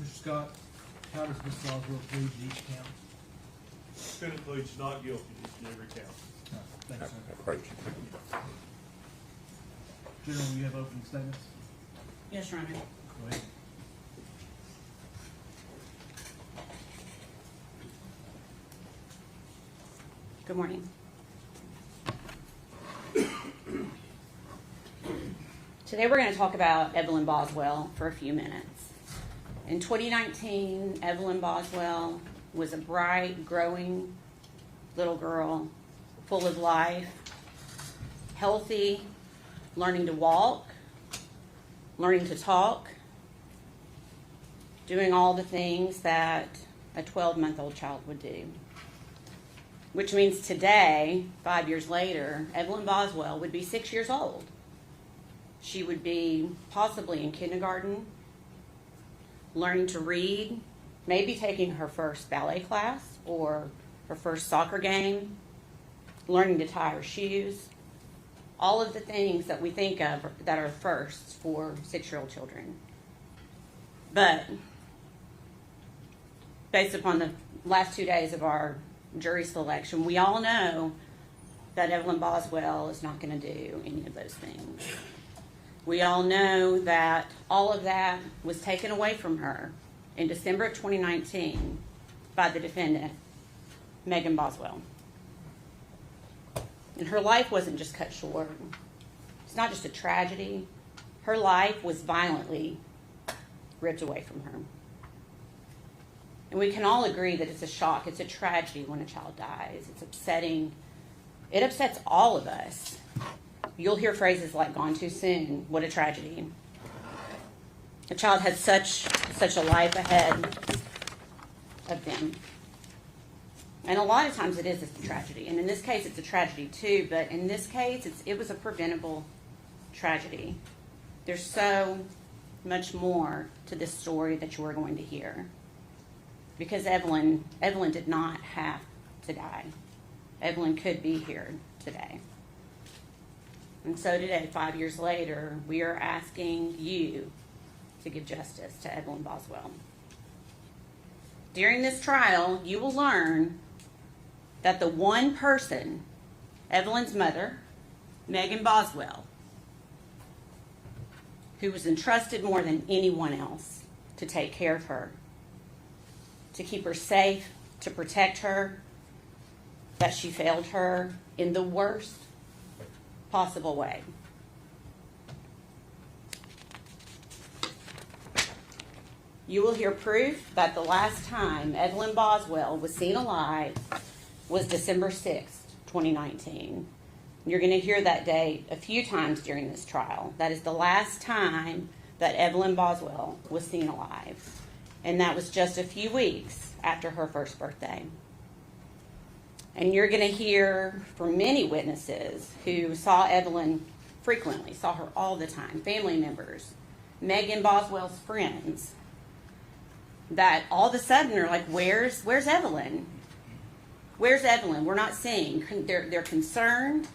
Mr. Scott, how does Ms. Boswell plead to each count? Defendant pleads not guilty in every count. Thank you, sir. Approach. General, you have opening statements? Yes, Your Honor. Go ahead. Good morning. Today we're going to talk about Evelyn Boswell for a few minutes. In 2019, Evelyn Boswell was a bright, growing little girl, full of life, healthy, learning to walk, learning to talk, doing all the things that a 12-month-old child would do. Which means today, 5 years later, Evelyn Boswell would be 6 years old. She would be possibly in kindergarten, learning to read, maybe taking her first ballet class or her first soccer game, learning to tie her shoes, all of the things that we think of that are firsts for 6-year-old children. But based upon the last 2 days of our jury selection, we all know that Evelyn Boswell is not going to do any of those things. We all know that all of that was taken away from her in December of 2019 by the defendant, Megan Boswell. And her life wasn't just cut short. It's not just a tragedy. Her life was violently ripped away from her. And we can all agree that it's a shock, it's a tragedy when a child dies. It's upsetting. It upsets all of us. You'll hear phrases like "gone too soon," "what a tragedy." A child has such a life ahead of them. And a lot of times it is a tragedy. And in this case, it's a tragedy too. But in this case, it was a preventable tragedy. There's so much more to this story that you are going to hear. Because Evelyn did not have to die. Evelyn could be here today. And so today, 5 years later, we are asking you to give justice to Evelyn Boswell. During this trial, you will learn that the one person, Evelyn's mother, Megan Boswell, who was entrusted more than anyone else to take care of her, to keep her safe, to protect her, that she failed her in the worst possible way. You will hear proof that the last time Evelyn Boswell was seen alive was December 6th, 2019. You're going to hear that date a few times during this trial. That is the last time that Evelyn Boswell was seen alive. And that was just a few weeks after her first birthday. And you're going to hear from many witnesses who saw Evelyn frequently, saw her all the time, family members, Megan Boswell's friends, that all of a sudden are like, where's Evelyn? Where's Evelyn? We're not seeing. They're concerned.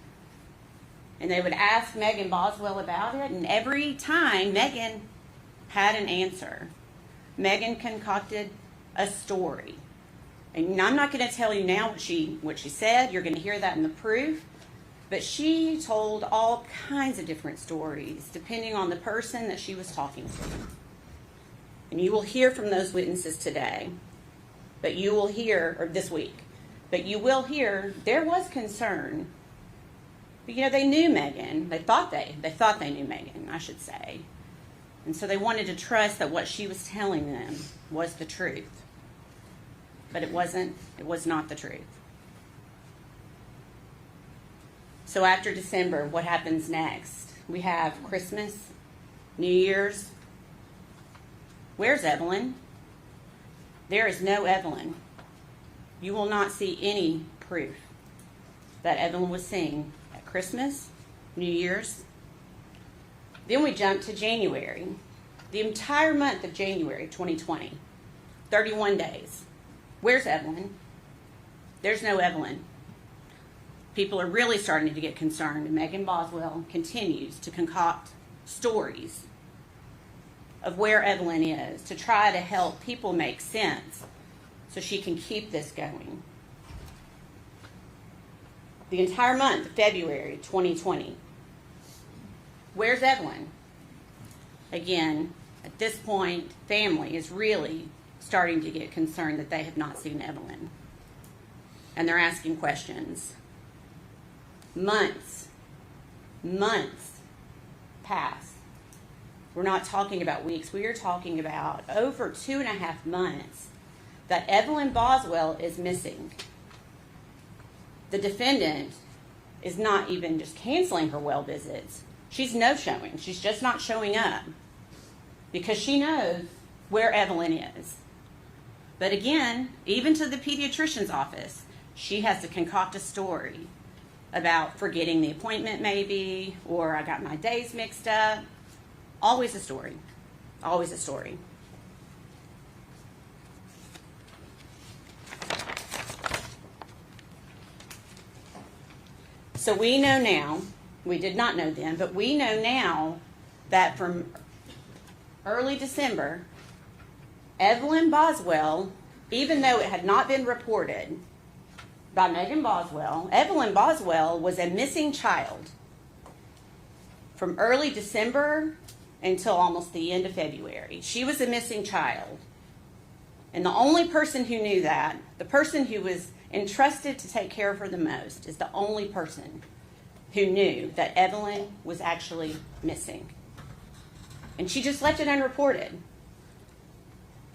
And they would ask Megan Boswell about it. And every time, Megan had an answer. Megan concocted a story. And I'm not going to tell you now what she said. You're going to hear that in the proof. But she told all kinds of different stories, depending on the person that she was talking to. And you will hear from those witnesses today. But you will hear, or this week. But you will hear there was concern. But they knew Megan. They thought they knew Megan, I should say. And so they wanted to trust that what she was telling them was the truth. But it wasn't. It was not the truth. So after December, what happens next? We have Christmas, New Year's. Where's Evelyn? There is no Evelyn. You will not see any proof that Evelyn was seen at Christmas, New Year's. Then we jump to January. The entire month of January 2020, 31 days. Where's Evelyn? There's no Evelyn. People are really starting to get concerned, and Megan Boswell continues to concoct stories of where Evelyn is to try to help people make sense so she can keep this going. The entire month of February 2020. Where's Evelyn? Again, at this point, family is really starting to get concerned that they have not seen Evelyn. And they're asking questions. Months pass. We're not talking about weeks. We are talking about over 2.5 months that Evelyn Boswell is missing. The defendant is not even just canceling her well visits. She's no-showing. She's just not showing up because she knows where Evelyn is. But again, even to the pediatrician's office, she has to concoct a story about forgetting the appointment maybe, or I got my days mixed up. Always a story. Always a story. So we know now, we did not know then, but we know now that from early December, Evelyn Boswell, even though it had not been reported by Megan Boswell, Evelyn Boswell was a missing child from early December until almost the end of February. She was a missing child. And the only person who knew that, the person who was entrusted to take care of her the most, is the only person who knew that Evelyn was actually missing. And she just left it unreported.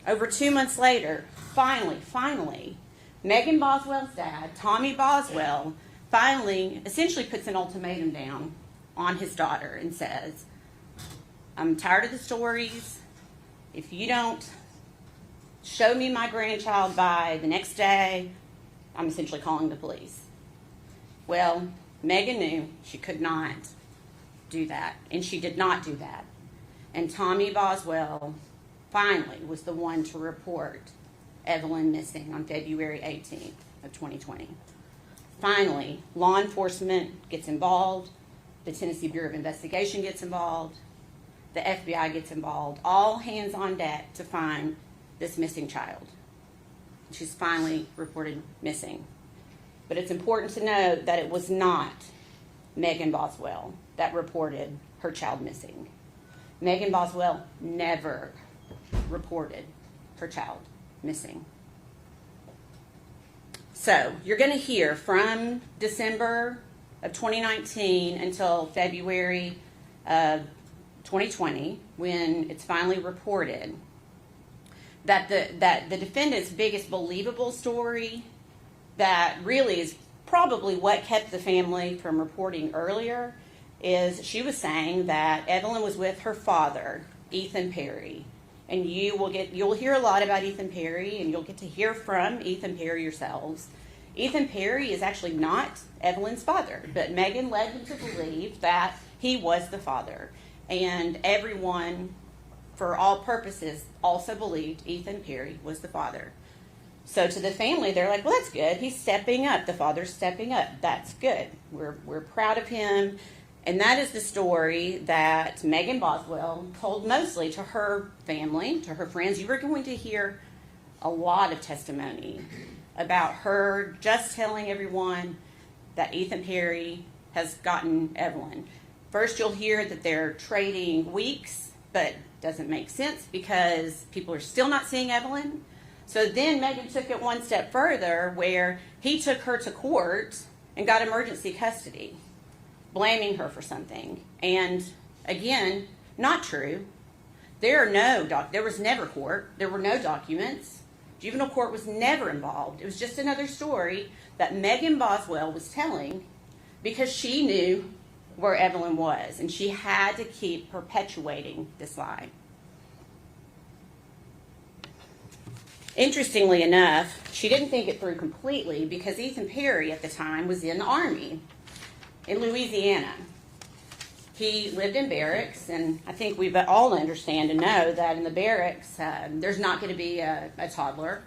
Over 2 months later, finally, Megan Boswell's dad, Tommy Boswell, finally essentially puts an ultimatum down on his daughter and says, I'm tired of the stories. If you don't show me my grandchild by the next day, I'm essentially calling the police. Well, Megan knew she could not do that, and she did not do that. And Tommy Boswell finally was the one to report Evelyn missing on February 18th of 2020. Finally, law enforcement gets involved, the Tennessee Bureau of Investigation gets involved, the FBI gets involved, all hands on deck to find this missing child. She's finally reported missing. But it's important to note that it was not Megan Boswell that reported her child missing. Megan Boswell never reported her child missing. So you're going to hear from December of 2019 until February of 2020, when it's finally reported, that the defendant's biggest believable story, that really is probably what kept the family from reporting earlier, is she was saying that Evelyn was with her father, Ethan Perry. And you'll hear a lot about Ethan Perry, and you'll get to hear from Ethan Perry yourselves. Ethan Perry is actually not Evelyn's father, but Megan led him to believe that he was the father. And everyone, for all purposes, also believed Ethan Perry was the father. So to the family, they're like, well, that's good. He's stepping up. The father's stepping up. That's good. We're proud of him. And that is the story that Megan Boswell told mostly to her family, to her friends. You were going to hear a lot of testimony about her just telling everyone that Ethan Perry has gotten Evelyn. First, you'll hear that they're trading weeks, but doesn't make sense because people are still not seeing Evelyn. So then Megan took it one step further, where he took her to court and got emergency custody, blaming her for something. And again, not true. There was never court. There were no documents. Juvenile court was never involved. It was just another story that Megan Boswell was telling because she knew where Evelyn was, and she had to keep perpetuating this lie. Interestingly enough, she didn't think it through completely because Ethan Perry at the time was in the Army in Louisiana. He lived in barracks, and I think we all understand and know that in the barracks, there's not going to be a toddler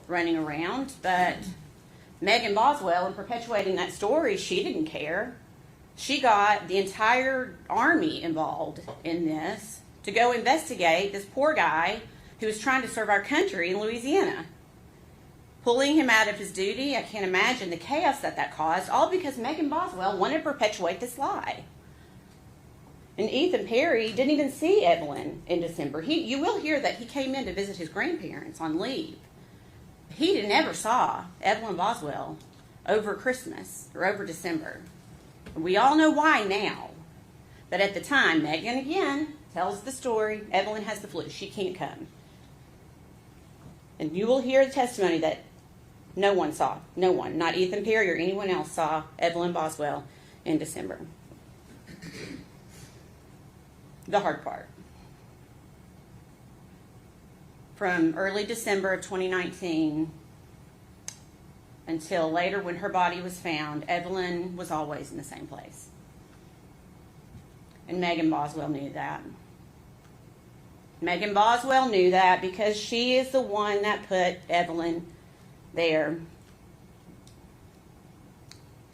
running around. But Megan Boswell, in perpetuating that story, she didn't care. She got the entire Army involved in this to go investigate this poor guy who was trying to serve our country in Louisiana. Pulling him out of his duty, I can't imagine the chaos that caused, all because Megan Boswell wanted to perpetuate this lie. And Ethan Perry didn't even see Evelyn in December. You will hear that he came in to visit his grandparents on leave. He never saw Evelyn Boswell over Christmas or over December. And we all know why now. But at the time, Megan again tells the story, Evelyn has the flu, she can't come. And you will hear the testimony that no one saw, no one, not Ethan Perry or anyone else saw Evelyn Boswell in December. The hard part. From early December of 2019 until later when her body was found, Evelyn was always in the same place. And Megan Boswell knew that. Megan Boswell knew that because she is the one that put Evelyn there.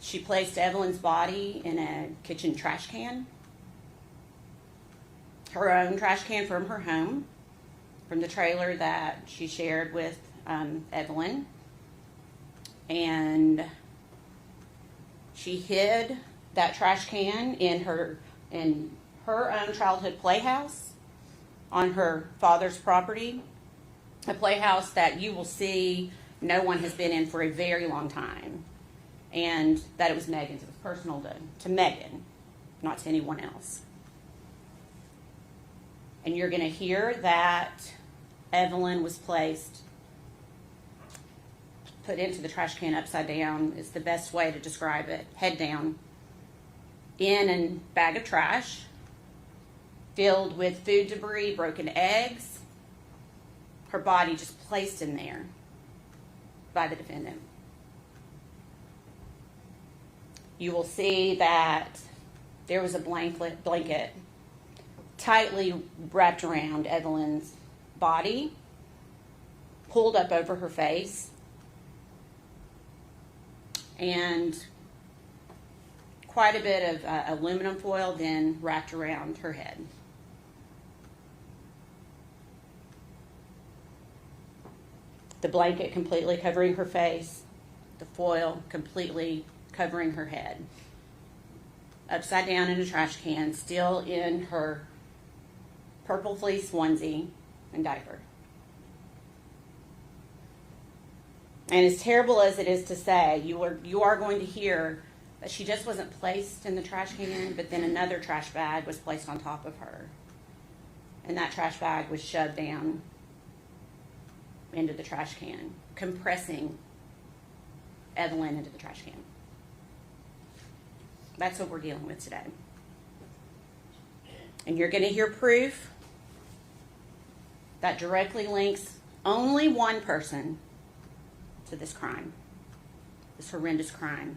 She placed Evelyn's body in a kitchen trash can. Her own trash can from her home, from the trailer that she shared with Evelyn. And she hid that trash can in her own childhood playhouse on her father's property, a playhouse that you will see no one has been in for a very long time, and that it was Megan's. It was personal to Megan, not to anyone else. And you're going to hear that Evelyn was put into the trash can upside down is the best way to describe it, head down, in a bag of trash filled with food debris, broken eggs, her body just placed in there by the defendant. You will see that there was a blanket tightly wrapped around Evelyn's body, pulled up over her face, and quite a bit of aluminum foil then wrapped around her head. The blanket completely covering her face, the foil completely covering her head. Upside down in a trash can, still in her purple fleece onesie and diaper. And as terrible as it is to say, you are going to hear that she just wasn't placed in the trash can, but then another trash bag was placed on top of her. And that trash bag was shoved down into the trash can, compressing Evelyn into the trash can. That's what we're dealing with today. And you're going to hear proof that directly links only one person to this crime, this horrendous crime.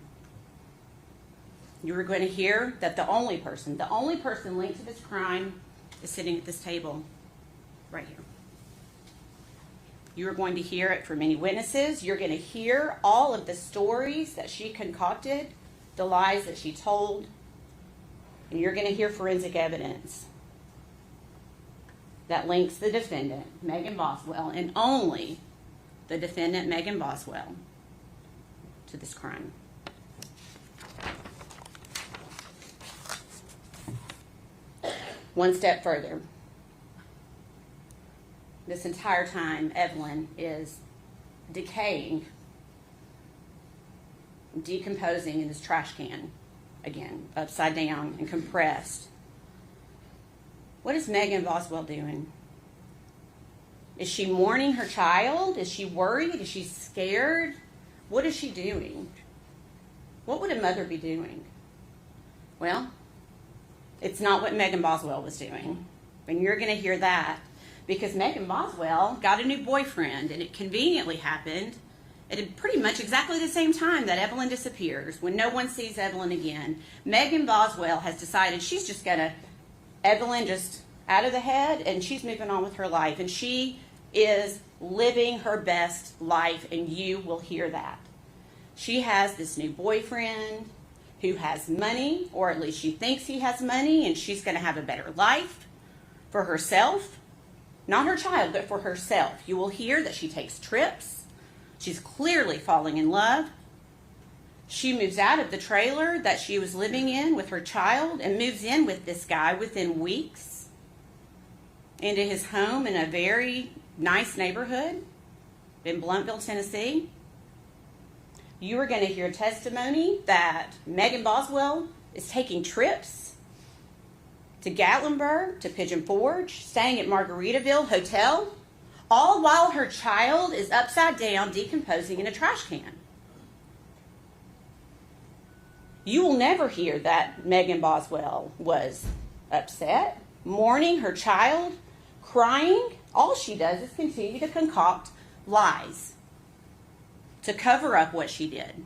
You are going to hear that the only person linked to this crime is sitting at this table right here. You are going to hear it from many witnesses. You're going to hear all of the stories that she concocted, the lies that she told, and you're going to hear forensic evidence that links the defendant, Megan Boswell, and only the defendant, Megan Boswell, to this crime. One step further. This entire time, Evelyn is decaying, decomposing in this trash can, again, upside down and compressed. What is Megan Boswell doing? Is she mourning her child? Is she worried? Is she scared? What is she doing? What would a mother be doing? Well, it's not what Megan Boswell was doing. And you're going to hear that because Megan Boswell got a new boyfriend, and it conveniently happened at pretty much exactly the same time that Evelyn disappears. When no one sees Evelyn again, Megan Boswell has decided she's just going to, Evelyn just out of the head, and she's moving on with her life. And she is living her best life, and you will hear that. She has this new boyfriend who has money, or at least she thinks he has money, and she's going to have a better life for herself, not her child, but for herself. You will hear that she takes trips. She's clearly falling in love. She moves out of the trailer that she was living in with her child and moves in with this guy within weeks into his home in a very nice neighborhood in Blunttville, Tennessee. You are going to hear testimony that Megan Boswell is taking trips to Gatlinburg, to Pigeon Forge, staying at Margaritaville Hotel, all while her child is upside down decomposing in a trash can. You will never hear that Megan Boswell was upset, mourning her child, crying. All she does is continue to concoct lies to cover up what she did.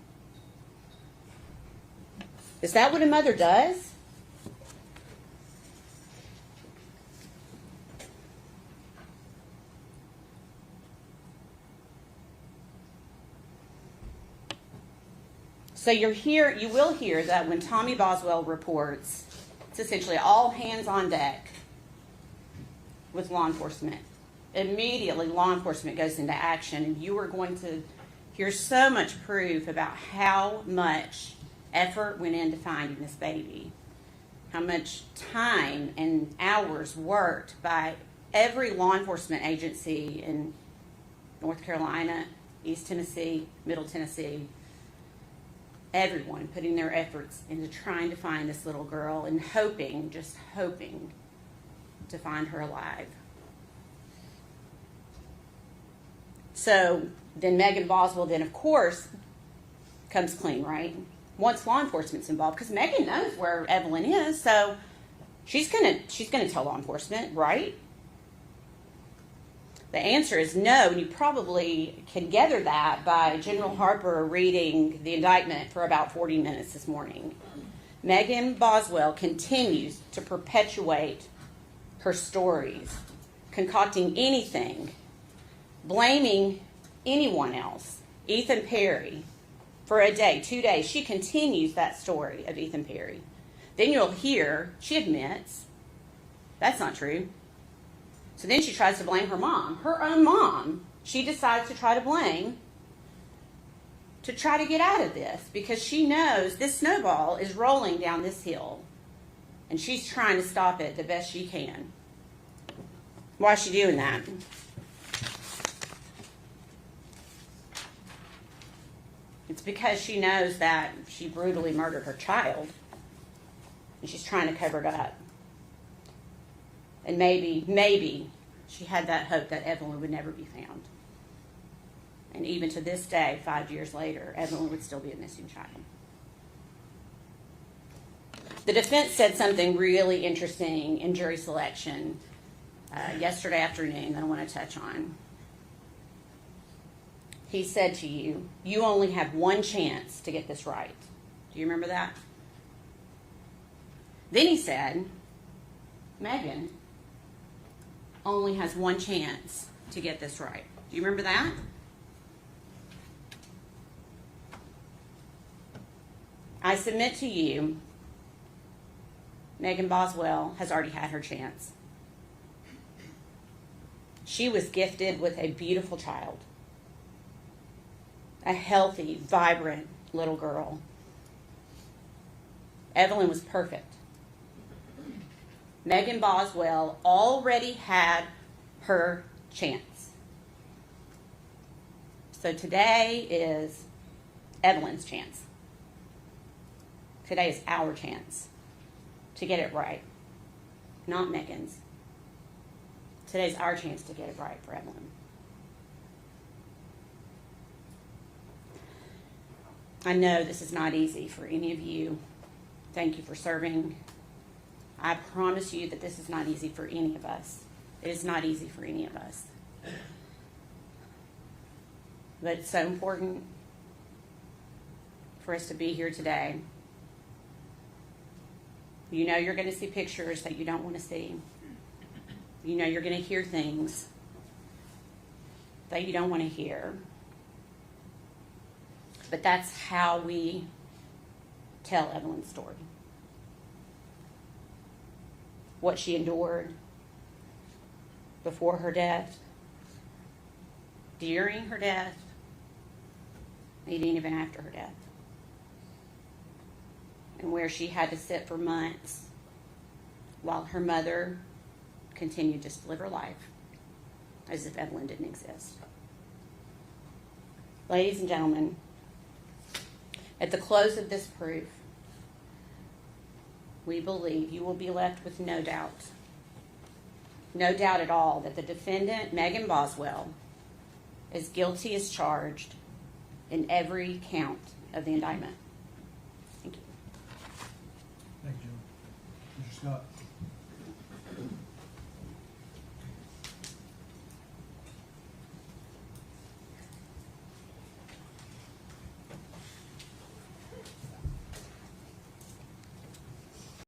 Is that what a mother does? So you will hear that when Tommy Boswell reports, it's essentially all hands on deck with law enforcement. Immediately, law enforcement goes into action, and you are going to hear so much proof about how much effort went into finding this baby, how much time and hours worked by every law enforcement agency in North Carolina, East Tennessee, Middle Tennessee. Everyone putting their efforts into trying to find this little girl and hoping, just hoping, to find her alive. So then Megan Boswell then, of course, comes clean, right? Once law enforcement's involved, because Megan knows where Evelyn is, so she's gonna tell law enforcement, right? The answer is no, and you probably can gather that by General Harper reading the indictment for about 40 minutes this morning. Megan Boswell continues to perpetuate her stories, concocting anything, blaming anyone else. Ethan Perry, for a day, 2 days, she continues that story of Ethan Perry. Then you'll hear she admits that's not true. So then she tries to blame her mom, her own mom. She decides to try to blame to try to get out of this because she knows this snowball is rolling down this hill and she's trying to stop it the best she can. Why is she doing that? It's because she knows that she brutally murdered her child and she's trying to cover it up. And maybe she had that hope that Evelyn would never be found. And even to this day, 5 years later, Evelyn would still be a missing child. The defense said something really interesting in jury selection yesterday afternoon that I want to touch on. He said to you, you only have one chance to get this right. Do you remember that? Then he said, Megan only has one chance to get this right. Do you remember that? I submit to you, Megan Boswell has already had her chance. She was gifted with a beautiful child, a healthy, vibrant little girl. Evelyn was perfect. Megan Boswell already had her chance. So today is Evelyn's chance. Today is our chance to get it right, not Megan's. Today's our chance to get it right for Evelyn. I know this is not easy for any of you. Thank you for serving. I promise you that this is not easy for any of us. It is not easy for any of us. But it's so important for us to be here today. You know you're going to see pictures that you don't want to see. You know you're going to hear things that you don't want to hear. But that's how we tell Evelyn's story. What she endured, before her death, during her death, and even after her death. And where she had to sit for months while her mother continued just to live her life as if Evelyn didn't exist. Ladies and gentlemen, at the close of this proof, we believe you will be left with no doubt at all, that the defendant, Megan Boswell, is guilty as charged in every count of the indictment. Thank you. Thank you, Jim. Mr. Scott?